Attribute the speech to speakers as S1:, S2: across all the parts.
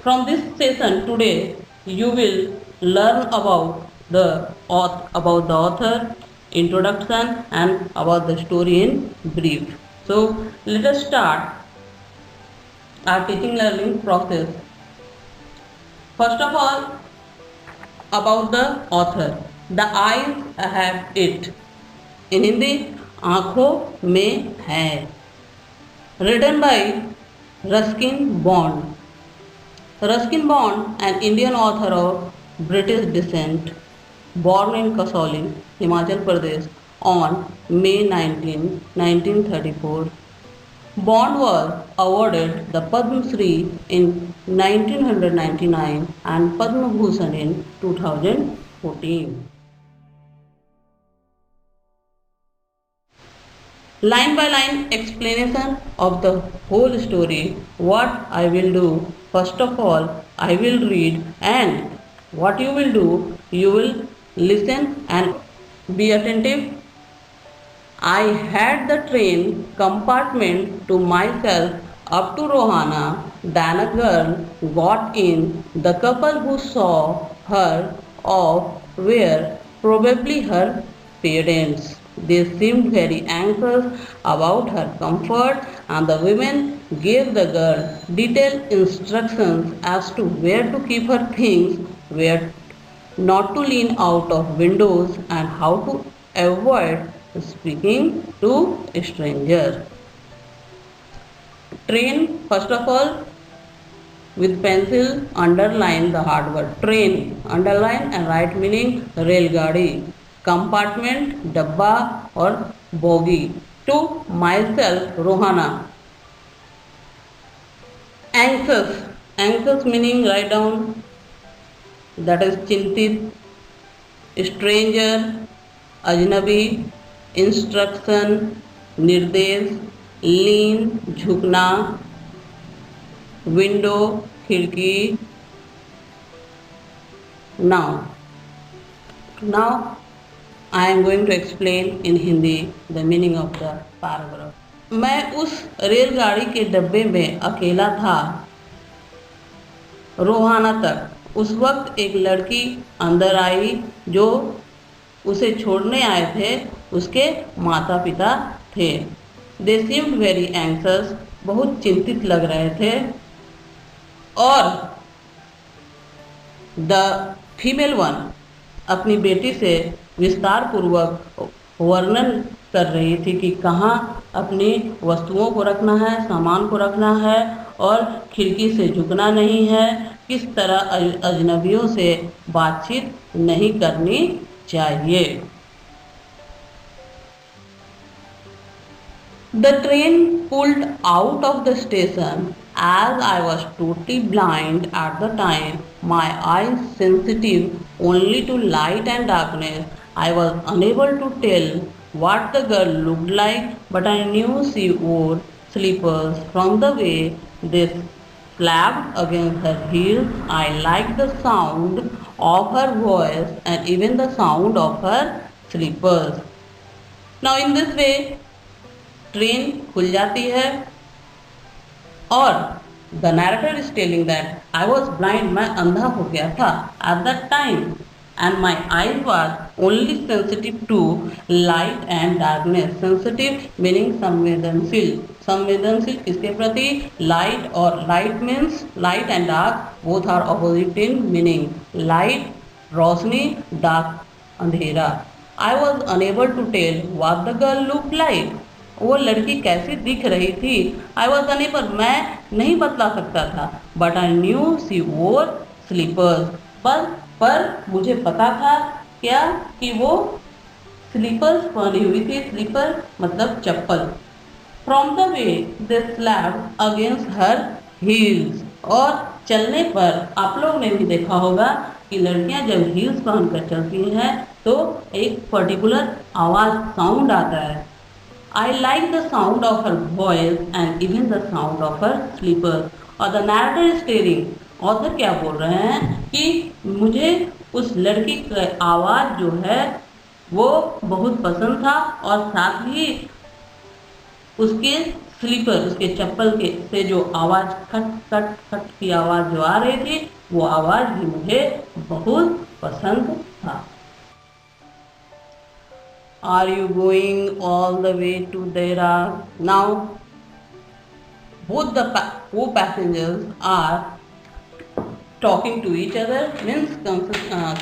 S1: From this session today, you will learn about the author, introduction, and about the story in brief. So let us start our teaching learning process. First of all, about the author. The eyes have it. In Hindi, आंखों में है. Written by Ruskin Bond. Ruskin Bond, an Indian author of British descent, born in Kasauli, Himachal Pradesh on May 19, 1934. Bond was awarded the Padma Shri in 1999 and Padma Bhushan in 2014. Line by line explanation of the whole story. What I will do, first of all, I will read, and what you will do, you will listen and be attentive. I had the train compartment to myself up to Rohana. Then a girl got in. The couple who saw her off were probably her parents. They seemed very anxious about her comfort, and the women gave the girl detailed instructions as to where to keep her things, where not to lean out of windows, and how to avoid speaking to strangers. Train, first of all, with pencil underline the hard word train, underline and write meaning रेलगाड़ी. Compartment, डब्बा और bogie. To myself, Rohana. Anxious, anxious meaning write down, that is चिंतित. Stranger, अजनबी. Instruction, निर्देश. लीन, झुकना. Window, खिड़की. Now I am going to explain in Hindi the meaning of the paragraph. मैं उस रेलगाड़ी के डब्बे में अकेला था रोहाना तक. उस वक्त एक लड़की अंदर आई जो उसे छोड़ने आए थे. उसके माता पिता थे. They seemed very anxious, बहुत चिंतित लग रहे थे. और द फीमेल वन अपनी बेटी से विस्तार पूर्वक वर्णन कर रही थी कि कहाँ अपनी वस्तुओं को रखना है, सामान को रखना है, और खिड़की से झुकना नहीं है. किस तरह अजनबियों से बातचीत नहीं करनी चाहिए. The train pulled out of the station. As I was totally blind at the time, my eyes sensitive only to light and darkness, I was unable to tell what the girl looked like, but I knew she wore slippers. From the way they slapped against her heels, I liked the sound of her voice and even the sound of her slippers. Now in this way, train खुल जाती है और the narrator is telling that I was blind, मैं अंधा हो गया था at that time, and my eyes was only sensitive to light and darkness. Sensitive meaning संवेदनशील. संवेदनशील किसके प्रति? लाइट. और light means light and dark both are opposite in meaning. Light रोशनी, डार्क अंधेरा. I was unable to tell what the girl look like. वो लड़की कैसी दिख रही थी. आई वॉज अनेबल, मैं नहीं बतला सकता था. But I knew she wore slippers, पर मुझे पता था क्या कि वो स्लीपर्स पहनी हुई थी. स्लीपर मतलब चप्पल. From the way they slapped against her heels. और चलने पर आप लोग ने भी देखा होगा कि लड़कियां जब हील्स पहनकर चलती हैं तो एक पर्टिकुलर आवाज़, साउंड आता है. I like the sound of her voice and even the sound of her slippers. और the narrator is telling, author क्या बोल रहे हैं कि मुझे उस लड़की की आवाज़ जो है वो बहुत पसंद था और साथ ही उसके स्लीपर, उसके चप्पल के से जो आवाज खट खट खट की आवाज जो आ रही थी, वो आवाज भी मुझे बहुत पसंद था। Are you going all the way to Dehra? Now both the co-passengers are talking to each other, means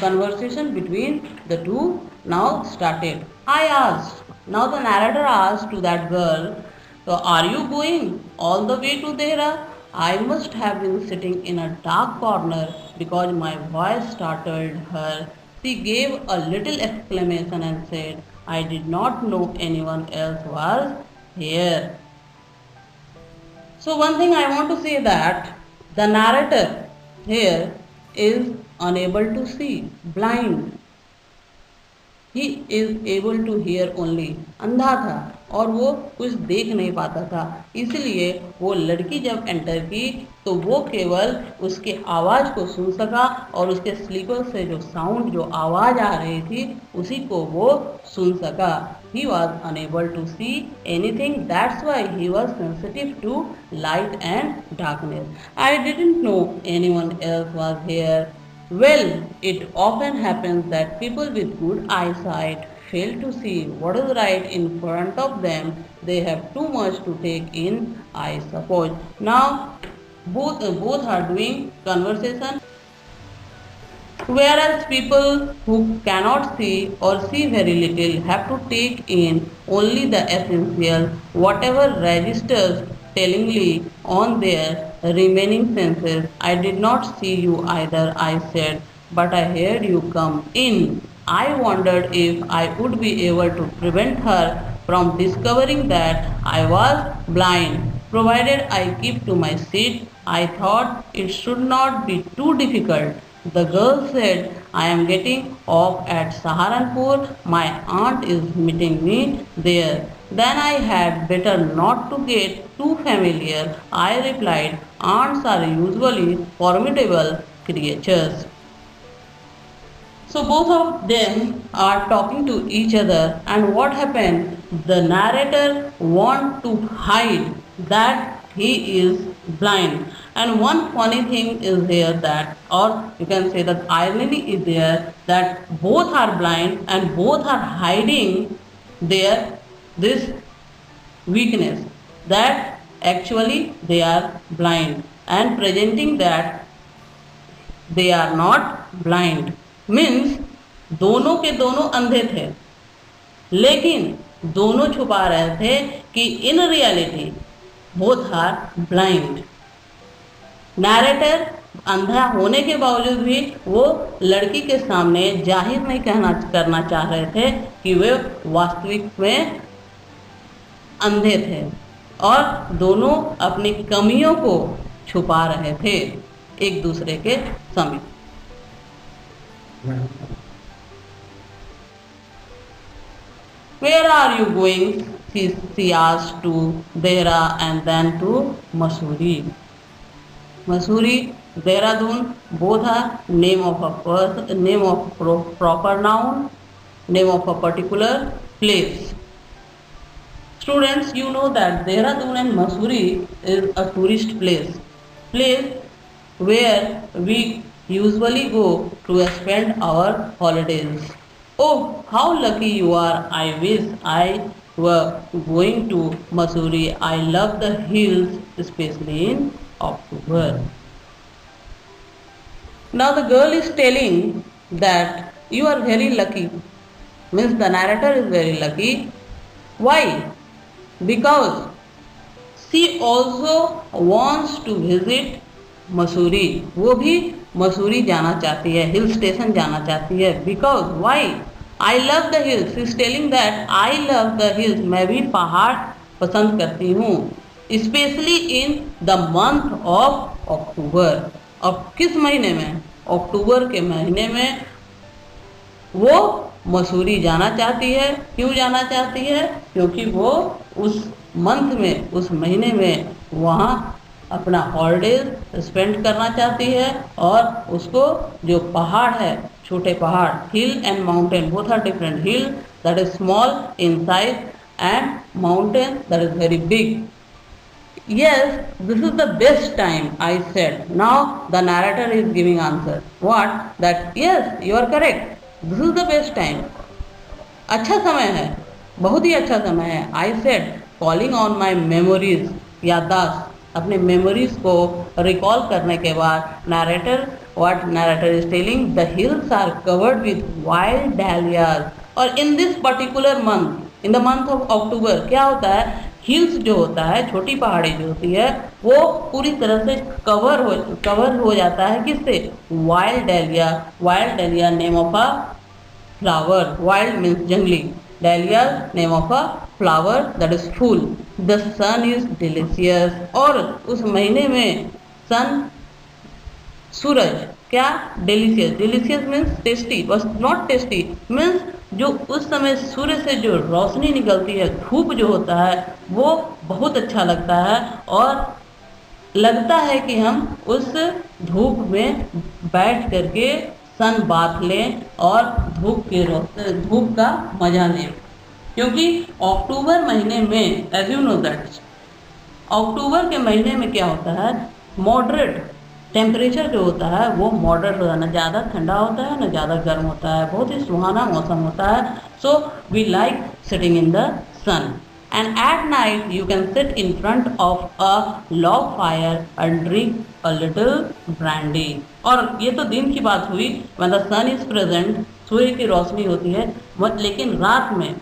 S1: conversation between the two now started. I asked, now the narrator asked to that girl, so are you going all the way to Dehra? I must have been sitting in a dark corner because my voice startled her. She gave a little exclamation and said, I did not know anyone else was here. So one thing I want to say that the narrator here is unable to see, blind. He is able to hear only, अंधा था और वो कुछ देख नहीं पाता था। इसलिए वो लड़की जब एंटर की तो वो केवल उसके आवाज़ को सुन सका और उसके स्लीपर से जो साउंड, जो आवाज़ आ रही थी, उसी को वो सुन सका। He was unable to see anything, that's why he was sensitive to light and darkness. I didn't know anyone else was here. Well, it often happens that people with good eyesight fail to see what is right in front of them. They have too much to take in, I suppose. Now, both are doing conversation. Whereas people who cannot see or see very little have to take in only the essential, whatever registers tellingly on their remaining senses. I did not see you either, I said, but I heard you come in. I wondered if I would be able to prevent her from discovering that I was blind, provided I keep to my seat. I thought it should not be too difficult. The girl said, I am getting off at Saharanpur. My aunt is meeting me there. Then I had better not to get too familiar. I replied, aunts are usually formidable creatures. So both of them are talking to each other, and what happened? The narrator wants to hide that he is blind. And one funny thing is here that, or you can say that irony is there, that both are blind and both are hiding their this weakness, that actually they are blind and presenting that they are not blind, means दोनों के दोनों अंधे थे, लेकिन दोनों छुपा रहे थे कि in reality both are blind. Narrator अंधा होने के बावजूद भी वो लड़की के सामने जाहिर नहीं करना चाह रहे थे कि वे वास्तविक में अंधे थे, और दोनों अपनी कमियों को छुपा रहे थे एक दूसरे के समीप। Where are you going? She asked to Dehra and then to Mussoorie. Mussoorie, Dehradun, both are name of a person, name of proper noun, name of a particular place. Students, you know that Dehradun and Mussoorie is a tourist place where we usually go to spend our holidays. Oh, how lucky you are! I wish I were going to Mussoorie. I love the hills, especially in October. Now the girl is telling that you are very lucky, means the narrator is very lucky. Why? Because she also wants to visit Mussoorie, वो भी मसूरी जाना चाहती है, hill station जाना चाहती है। Because why? I love the hills, she is telling that I love the hills, मैं भी पहाड़ पसंद करती हूँ, specially in the month of October. अब किस महीने में? अक्टूबर के महीने में वो मसूरी जाना चाहती है। क्यों जाना चाहती है? क्योंकि वो उस मंथ में, उस महीने में वहाँ अपना हॉलीडेज स्पेंड करना चाहती है, और उसको जो पहाड़ है, छोटे पहाड़, hill and mountain both are different, hill that is small in size and mountain that is very big, Yes, this is the best time, I said. Now the narrator is giving answer. What? That yes, you are correct. This is the best time. अच्छा समय है, बहुत ही अच्छा समय है. I said calling on my memories, याददाश्त, अपने memories को रिकॉल करने के बाद narrator what narrator is telling the hills are covered with wild dahlias. और in this particular month, in the month of October, क्या होता है, हिल्स जो होता है, छोटी पहाड़ी जो होती है, वो पूरी तरह से कवर हो जाता है किससे, wild dahlia. Wild dahlia name of a flower. Wild means jungly. Dahlia name of a flower that is full. The sun is delicious. और उस महीने में सन, सूरज, क्या, डिलीशियस. डिलीशियस मीन्स टेस्टी, बस नॉट टेस्टी मीन्स जो उस समय सूर्य से जो रोशनी निकलती है, धूप जो होता है, वो बहुत अच्छा लगता है. और लगता है कि हम उस धूप में बैठ करके सन बात लें और धूप का मजा लें. क्योंकि अक्टूबर महीने में, एज यू नो दैट, अक्टूबर के महीने में क्या होता है, मॉडरेट टेम्परेचर जो होता है वो मॉडरेट होता है, ना ज़्यादा ठंडा होता है ना ज़्यादा गर्म होता है, बहुत ही सुहाना मौसम होता है. So we like sitting in the sun. And at night you can sit in front of a log fire and drink a little brandy. और ये तो दिन की बात हुई, when the sun is present, सूर्य की रोशनी होती है. लेकिन रात में,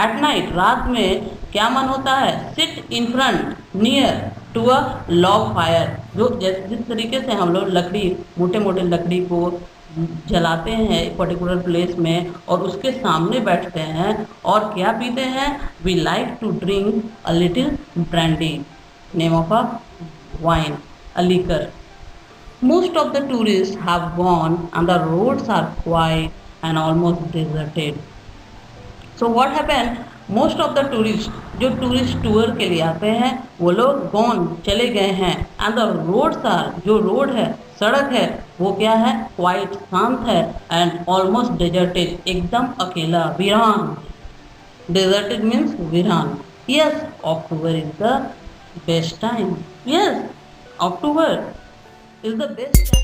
S1: at night, रात में क्या मन होता है, sit in front, near to a log fire. जो जिस तरीके से हम लोग लकड़ी, मोटे मोटे लकड़ी को जलाते हैं एक पर्टिकुलर प्लेस में और उसके सामने बैठते हैं और क्या पीते हैं, we like to drink a little brandy, name of a wine, a liquor. Most of the tourist have gone and the roads are quite and almost deserted. So what happen, most of the tourist, जो tourist tour के लिए आते हैं वो लोग gone, चले गए हैं, एंड द रोड्स आर, जो रोड है, सड़क है, वो क्या है, क्वाइट, शांत है, एंड ऑलमोस्ट डेजर्टेड, एकदम अकेला, वीरान. डेजर्टेड मीन्स वीरान. Yes, October is the best time. Yes, October is the best time.